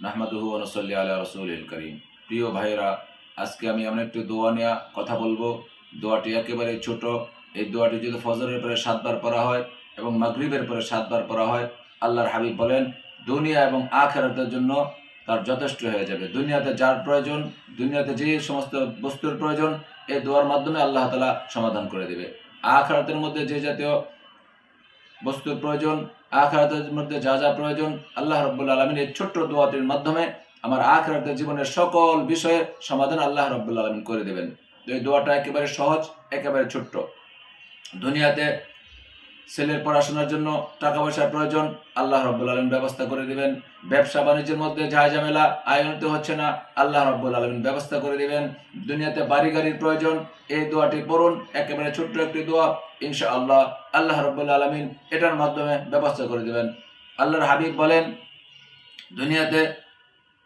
নাহমাদুহু ওয়া নুসাল্লি আলা রাসূলিল কারীম। প্রিয় ভাইয়েরা, আজকে আমি এমন একটি দোয়া নিয়ে কথা বলবো। দোয়াটি একেবারে ছোট। এই দোয়াটি যদি ফজরের পরে ৭ বার পড়া হয় এবং মাগরিবের পরে ৭ বার পড়া হয়, আল্লাহর হাবিব বলেন দুনিয়া এবং আখিরাতের জন্য তার যথেষ্ট হয়ে যাবে। দুনিয়াতে যার প্রয়োজন, দুনিয়াতে যে সমস্ত বস্তুর প্রয়োজন, এই দোয়ার মাধ্যমে আল্লাহ তাআলা সমাধান করে দেবে। আখিরাতের মধ্যে যে জাতীয় বস্তুর প্রয়োজন, আখিরাতের মধ্যে যা যা প্রয়োজন, আল্লাহ রাব্বুল আলামিন এই ছোট্ট দোয়াটির মাধ্যমে আমার আখিরাতের জীবনের সকল বিষয়ের সমাধান আল্লাহ রাব্বুল আলামিন করে দেবেন। তো এই দোয়াটা একেবারে সহজ, একেবারে ছোট্ট। দুনিয়াতে ছেলের পড়াশোনার জন্য টাকা পয়সার প্রয়োজন, আল্লাহ রাব্বুল আলামিন ব্যবস্থা করে দিবেন। ব্যবসা বাণিজ্যের মধ্যে ঝামেলা, আয় উন্নতি হচ্ছে না, আল্লাহ রাব্বুল আলামিন ব্যবস্থা করে দিবেন। দুনিয়াতে বাড়ি গাড়ির প্রয়োজন, এই দোয়াটি পড়ুন, একেবারে ছোট্ট একটি দোয়া, ইনশাআল্লাহ আল্লাহ রাব্বুল আলামিন এটার মাধ্যমে ব্যবস্থা করে দিবেন। আল্লাহর হাবিব বলেন, দুনিয়াতে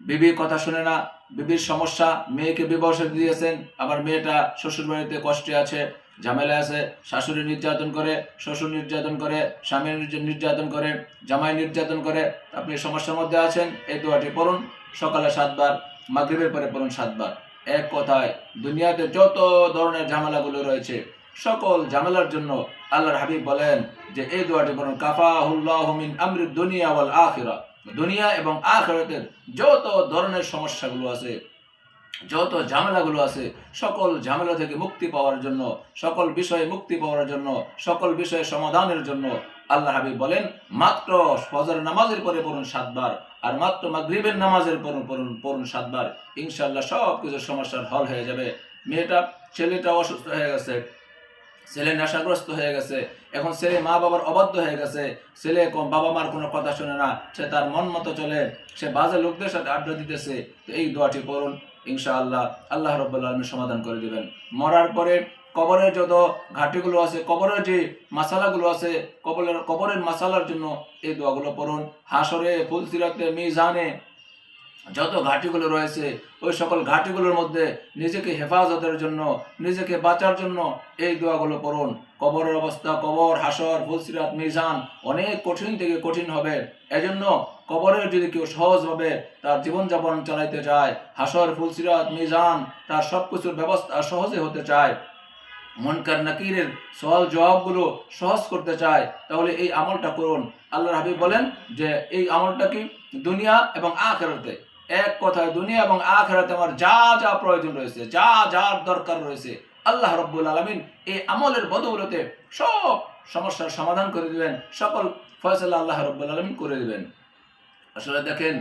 বিবির কথা শুনে না, বিবির সমস্যা, মেয়েকে বিবাহ দিয়েছেন, আবার মেয়েটা শ্বশুর বাড়িতে কষ্টে আছে, ঝামেলা আছে, শাশুড়ি নির্যাতন করে, শ্বশুর নির্যাতন করে, স্বামী নির্যাতন করে, জামাই নির্যাতন করে, আপনি সমস্যার মধ্যে আছেন, এই দোয়াটি পড়ুন সকালে ৭ বার, মাগরিবের পরে পড়ুন ৭ বার। এক কথায় দুনিয়াতে যত ধরনের ঝামেলাগুলো রয়েছে, সকল ঝামেলার জন্য আল্লাহর হাবিব বলেন যে এই দোয়াটি পড়ুন, কাফাহুল্লাহু মিন আমরিদ দুনিয়া ওয়াল আখিরা। দুনিয়া এবং আখিরাতের যত ধরনের সমস্যাগুলো আছে, যত ঝামেলাগুলো আছে, সকল ঝামেলা থেকে মুক্তি পাওয়ার জন্য, সকল বিষয়ে মুক্তি পাওয়ার জন্য, সকল বিষয়ে সমাধানের জন্য আল্লাহ হাবিব বলেন মাত্র ফজর নামাজের পরে পড়ুন ৭ বার, আর মাত্র মাগরিবের নামাজের পড়ুন ৭ বার। ইনশাআল্লাহ সব কিছু সমস্যার হল হয়ে যাবে। ছেলেটা অসুস্থ হয়ে গেছে, ছেলে নেশাগ্রস্ত হয়ে গেছে, এখন ছেলে মা বাবার অবাধ্য হয়ে গেছে, ছেলে বাবা মার কোনো কথা শোনে না, সে তার মন মতো চলে, সে বাজে লোকদের সাথে আড্ডা দিতেছে, তো এই দোয়াটি পড়ুন, ইনশাআল্লাহ আল্লাহ রাব্বুল আলামিন সমাধান করে দিবেন। মরার পরে কবরের যত ঘাটিগুলো আছে, কবরের যে মাসালাগুলো আছে, কবরের মাসালার জন্য এই দোয়াগুলো পড়ুন। হাসরে, ফুলসিরাতে, মিজানে যত ঘাটিগুলো রয়েছে, ওই সকল ঘাটিগুলোর মধ্যে নিজেকে হেফাজতের জন্য, নিজেকে বাঁচার জন্য এই দোয়াগুলো পড়ুন। কবরের অবস্থা, কবর, হাসর, ফুলসিরাত, মিজান অনেক কঠিন থেকে কঠিন হবে। এজন্য কবরের যদি কেউ সহজভাবে তার জীবনযাপন চালাইতে চায়, হাসর, ফুলসিরাত, মিজান তার সব কিছুর ব্যবস্থা সহজে হতে চায়, মুনকার নাকিরের সওয়াল জবাবগুলো সহজ করতে চায়, তাহলে এই আমলটা করুন। আল্লাহর হাবিব বলেন যে এই আমলটা কি দুনিয়া এবং আখিরাতে, এক কথায় দুনিয়া এবং আখিরাতে আমার যা যা প্রয়োজন রয়েছে, যা যার দরকার রয়েছে, আল্লাহ রাব্বুল আলামিন এই আমলের বদৌলতে সব সমস্যার সমাধান করে দিবেন, সকল ফয়সালা আল্লাহ রাব্বুল আলামিন করে দিবেন। আসলে দেখেন,